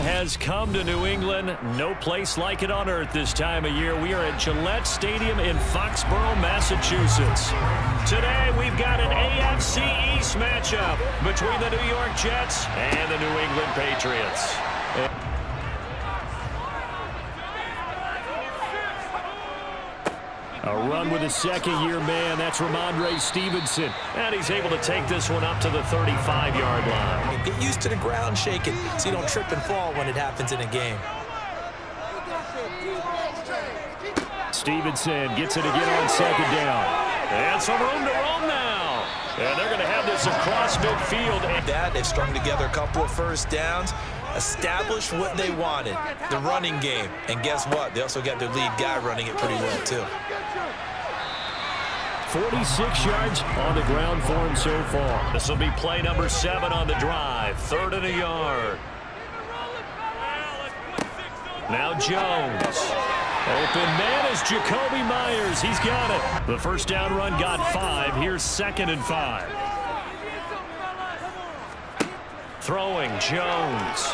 has come to New England. No place like it on earth this time of year. We are at Gillette Stadium in Foxborough, Massachusetts. Today, we've got an AFC East matchup between the New York Jets and the New England Patriots. A run with a second-year man. That's Ramondre Stevenson. And he's able to take this one up to the 35-yard line. Get used to the ground shaking so you don't trip and fall when it happens in a game. Stevenson gets it again on second down. And some room to roam now. And they're going to have this across midfield. They've strung together a couple of first downs, established what they wanted, the running game. And guess what? They also got their lead guy running it pretty well, too. 46 yards on the ground for him so far. This will be play number 7 on the drive. 3rd and a yard. Now Jones. Open man is Jacoby Myers. He's got it. The first down run got 5. Here's 2nd and 5. Throwing Jones.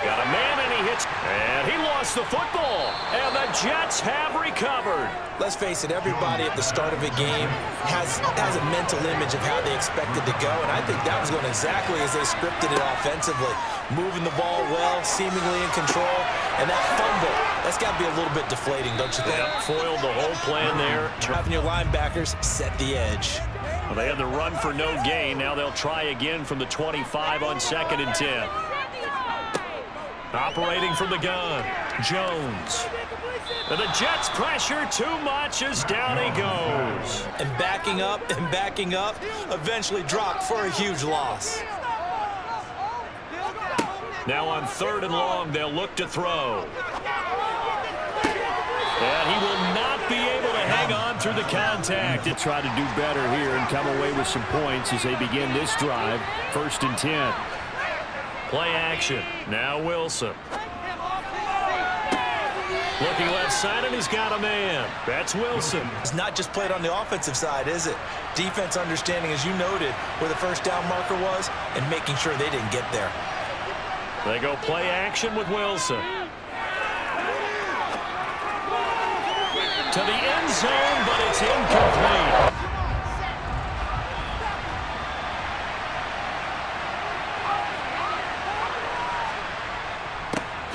Got a man and he hits. And he lost the football. And the Jets have recovered. Let's face it, everybody at the start of a game has a mental image of how they expect it to go. And I think that was going exactly as they scripted it offensively. Moving the ball well, seemingly in control. And that fumble, that's got to be a little bit deflating, don't you think? Yeah, foiled the whole plan there. Having your linebackers set the edge. Well, they had the run for no gain. Now they'll try again from the 25 on 2nd and 10. Operating from the gun, Jones. And the Jets pressure too much as down he goes. And backing up, eventually dropped for a huge loss. Now on 3rd and long, they'll look to throw. And he will not be able to hang on through the contact. To try to do better here and come away with some points as they begin this drive. 1st and 10. Play action. Now Wilson. Looking left side, and he's got a man. That's Wilson. It's not just played on the offensive side, is it? Defense understanding, as you noted, where the first down marker was and making sure they didn't get there. They go play action with Wilson. To the end zone, but it's incomplete.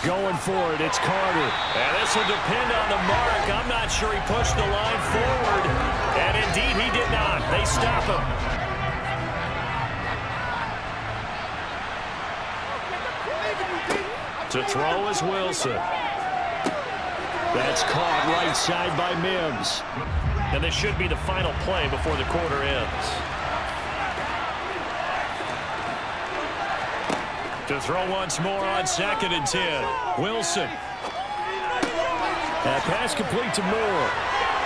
Going for it, it's Carter. And this will depend on the mark. I'm not sure he pushed the line forward. And indeed, he did not. They stop him. To throw is Wilson. That's caught right side by Mims. And this should be the final play before the quarter ends. To throw once more on 2nd and 10. Wilson. That pass complete to Moore.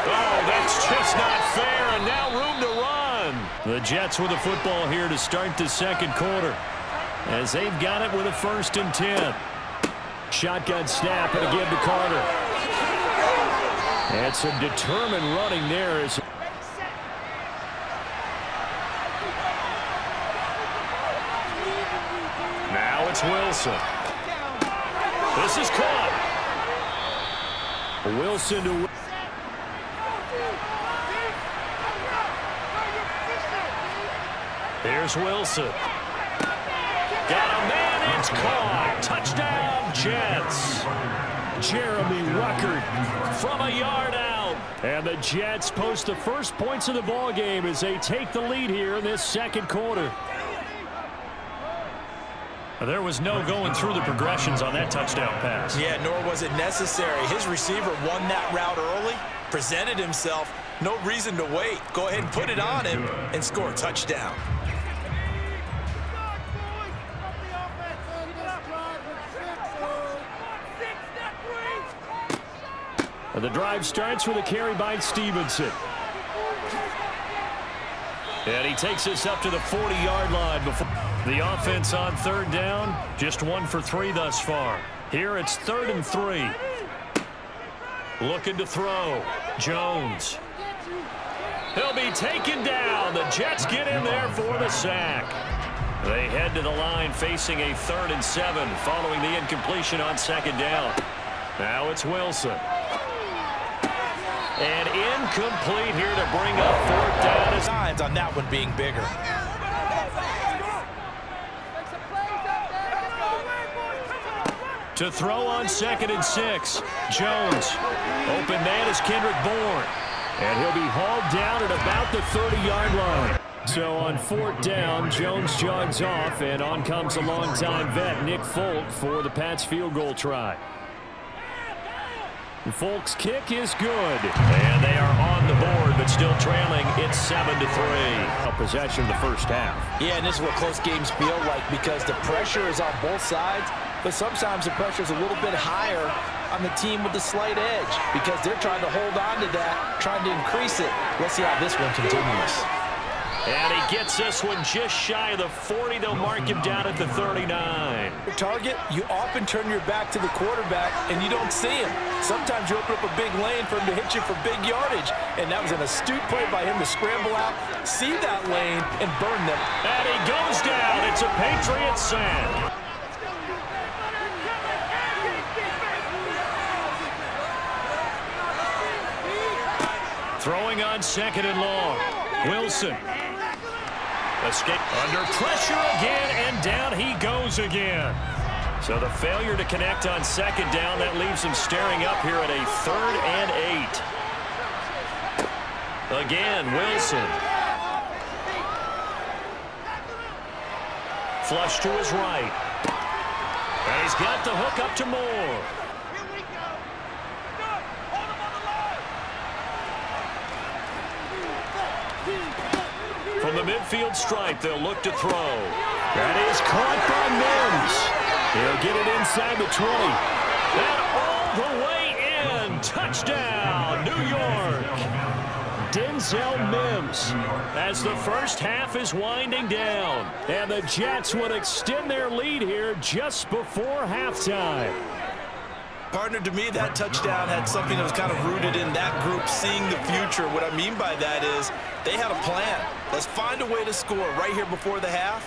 Oh, that's just not fair, and now room to run. The Jets with the football here to start the 2nd quarter, as they've got it with a 1st and 10. Shotgun snap and again to Carter. And some determined running there. Now it's Wilson. This is caught. Wilson to... Here's Wilson. Got a man, it's caught. Touchdown, Jets. Jeremy Ruckert from a yard out. And the Jets post the first points of the ball game as they take the lead here in this 2nd quarter. There was no going through the progressions on that touchdown pass. Yeah, nor was it necessary. His receiver won that route early, presented himself. No reason to wait. Go ahead and put it on him and score a touchdown. The drive starts with a carry by Stevenson. And he takes us up to the 40-yard line before the offense on 3rd down. Just 1 for 3 thus far. Here it's 3rd and 3. Looking to throw. Jones. He'll be taken down. The Jets get in there for the sack. They head to the line facing a 3rd and 7 following the incompletion on 2nd down. Now it's Wilson. And incomplete here to bring up 4th down. Signs on that one being bigger. To throw on 2nd and 6. Jones. Open man is Kendrick Bourne. And he'll be hauled down at about the 30-yard line. So on 4th down, Jones jogs off, and on comes a longtime vet, Nick Folk, for the Pats field goal try. Folk's kick is good. And they are on the board, but still trailing. It's 7-3. A possession of the first half. Yeah, and this is what close games feel like because the pressure is on both sides, but sometimes the pressure is a little bit higher on the team with the slight edge because they're trying to hold on to that, trying to increase it. Let's see how this one continues. And he gets this one just shy of the 40. They'll mark him down at the 39. Target, you often turn your back to the quarterback and you don't see him. Sometimes you open up a big lane for him to hit you for big yardage. And that was an astute play by him to scramble out, see that lane, and burn them. And he goes down. It's a Patriots sack. Throwing on 2nd and long. Wilson. Escape under pressure again, and down he goes again. So the failure to connect on 2nd down, that leaves him staring up here at a 3rd and 8. Again, Wilson. Flush to his right. And he's got the hook up to Moore. From the midfield stripe, they'll look to throw. That is caught by Mims. He'll get it inside the 20. And all the way in. Touchdown, New York. Denzel Mims as the first half is winding down. And the Jets would extend their lead here just before halftime. Partner, to me, that touchdown had something that was kind of rooted in that group seeing the future. What I mean by that is they had a plan. Let's find a way to score right here before the half,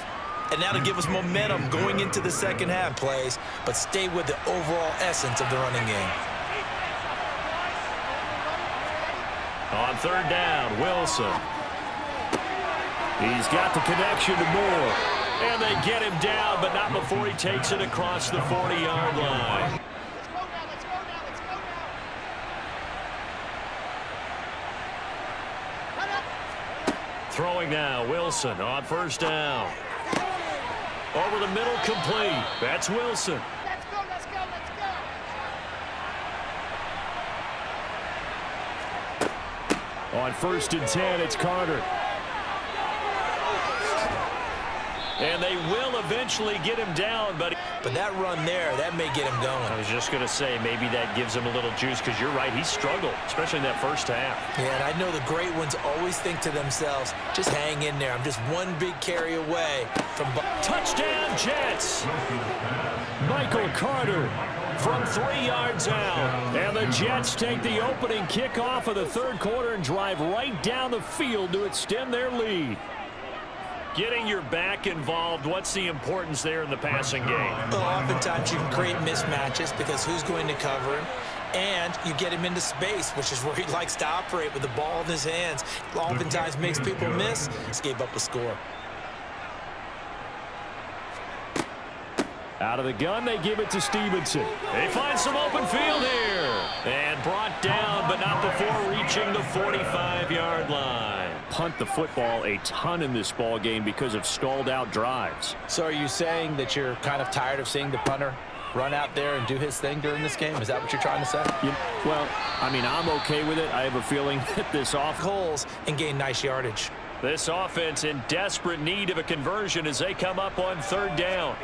and that'll give us momentum going into the 2nd half plays, but stay with the overall essence of the running game. On 3rd down, Wilson. He's got the connection to Moore, and they get him down, but not before he takes it across the 40-yard line. Throwing now, Wilson on 1st down. Over the middle, complete. That's Wilson. Let's go, let's go, let's go. On 1st and 10, it's Carter. And they will eventually get him down, but that run there, that may get him going. I was just going to say, maybe that gives him a little juice, because you're right, he struggled, especially in that first half. Yeah, and I know the great ones always think to themselves, just hang in there. I'm just one big carry away from... Touchdown, Jets! Michael Carter from 3 yards out. And the Jets take the opening kickoff of the 3rd quarter and drive right down the field to extend their lead. Getting your back involved, what's the importance there in the passing game? Well, oftentimes you can create mismatches because who's going to cover him? And you get him into space, which is where he likes to operate with the ball in his hands. Oftentimes makes people miss, escape up a score. Out of the gun, they give it to Stevenson. They find some open field here. And brought down, but not before reaching the 45-yard line. Punt the football a ton in this ball game because of stalled-out drives. So are you saying that you're kind of tired of seeing the punter run out there and do his thing during this game? Is that what you're trying to say? Well, I mean, I'm okay with it. I have a feeling that this holes and gain nice yardage. This offense in desperate need of a conversion as they come up on 3rd down.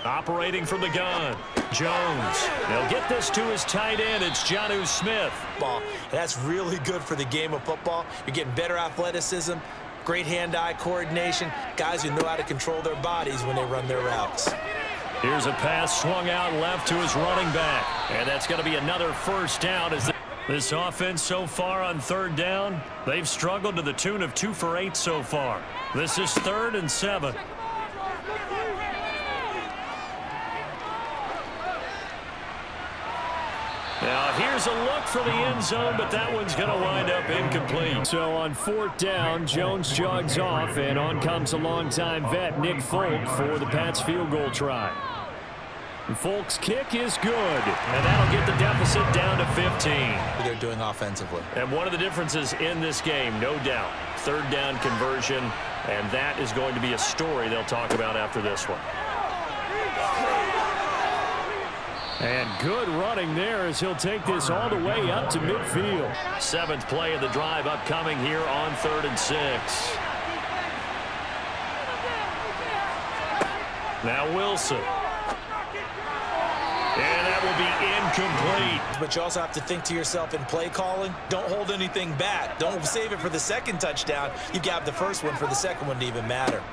Operating from the gun, Jones. They'll get this to his tight end. It's Jonnu Smith. That's really good for the game of football. You're getting better athleticism, great hand-eye coordination, guys who know how to control their bodies when they run their routes. Here's a pass swung out left to his running back. And that's going to be another 1st down as this offense so far on 3rd down, they've struggled to the tune of 2 for 8 so far. This is 3rd and 7. There's a look for the end zone, but that one's going to wind up incomplete. So on 4th down, Jones jogs off, and on comes a longtime vet, Nick Folk, for the Pats field goal try. And Folk's kick is good, and that'll get the deficit down to 15. They're doing offensively. And one of the differences in this game, no doubt, 3rd down conversion, and that is going to be a story they'll talk about after this one. And good running there as he'll take this all the way up to midfield. 7th play of the drive upcoming here on 3rd and 6. Now Wilson. And that will be incomplete. But you also have to think to yourself in play calling, don't hold anything back. Don't save it for the 2nd touchdown. You got the 1st one for the 2nd one to even matter.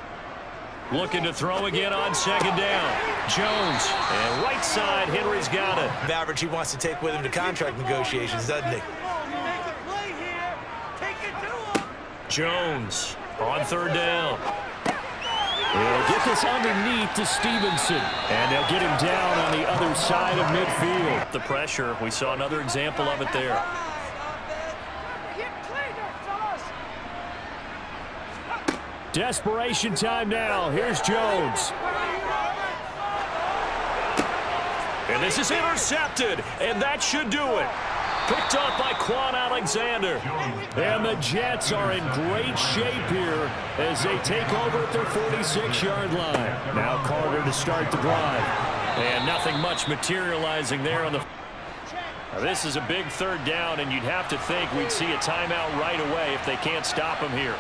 Looking to throw again on 2nd down. Jones. And right side, Henry's got it. Average he wants to take with him to contract negotiations, doesn't he? Jones on 3rd down. He'll get this underneath to Stevenson. And they'll get him down on the other side of midfield. The pressure, we saw another example of it there. Desperation time now. Here's Jones. And this is intercepted. And that should do it. Picked off by Quan Alexander. And the Jets are in great shape here as they take over at their 46-yard line. Now Carter to start the drive. And nothing much materializing there on the... Now this is a big 3rd down, and you'd have to think we'd see a timeout right away if they can't stop him here.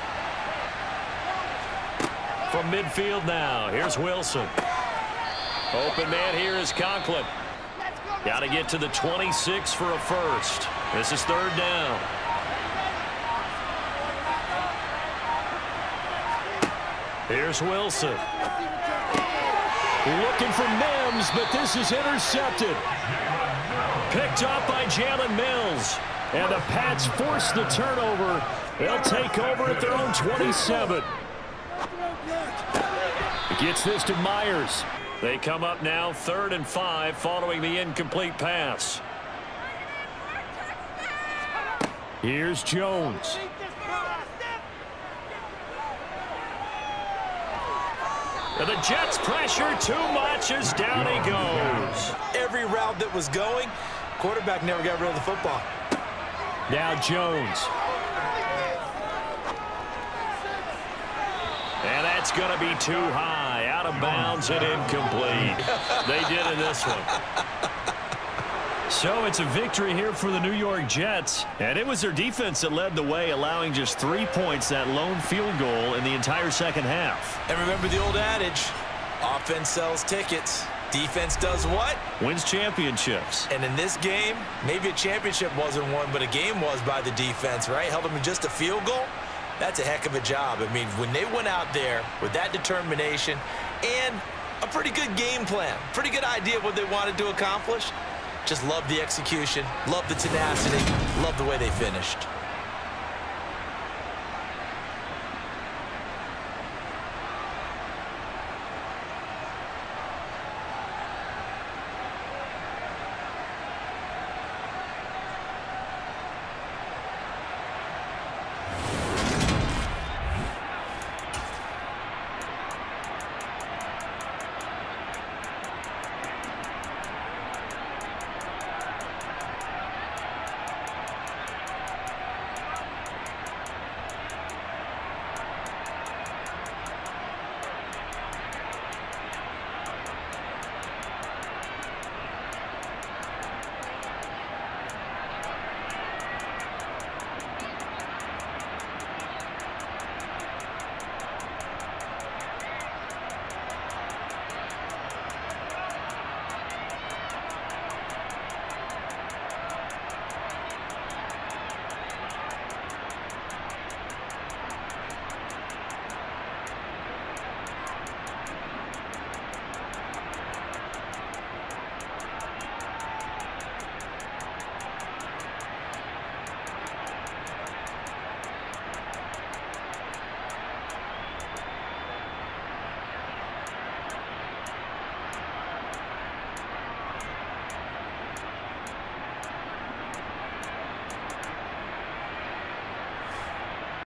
From midfield now, here's Wilson. Open man here is Conklin. Got to get to the 26 for a first. This is 3rd down. Here's Wilson. Looking for Mims, but this is intercepted. Picked up by Jalen Mills. And the Pats force the turnover. They'll take over at their own 27. Gets this to Myers. They come up now 3rd and 5 following the incomplete pass. Here's Jones. And the Jets pressure too much as down he goes. Every route that was going, quarterback never got rid of the football. Now Jones. And that's going to be too high. Out of bounds and incomplete. They did in this one. So it's a victory here for the New York Jets. And it was their defense that led the way, allowing just 3 points, that lone field goal in the entire 2nd half. And remember the old adage, offense sells tickets. Defense does what? Wins championships. And in this game, maybe a championship wasn't won, but a game was by the defense, right? Held them to just a field goal. That's a heck of a job. I mean, when they went out there with that determination and a pretty good game plan, pretty good idea of what they wanted to accomplish, just love the execution, love the tenacity, love the way they finished.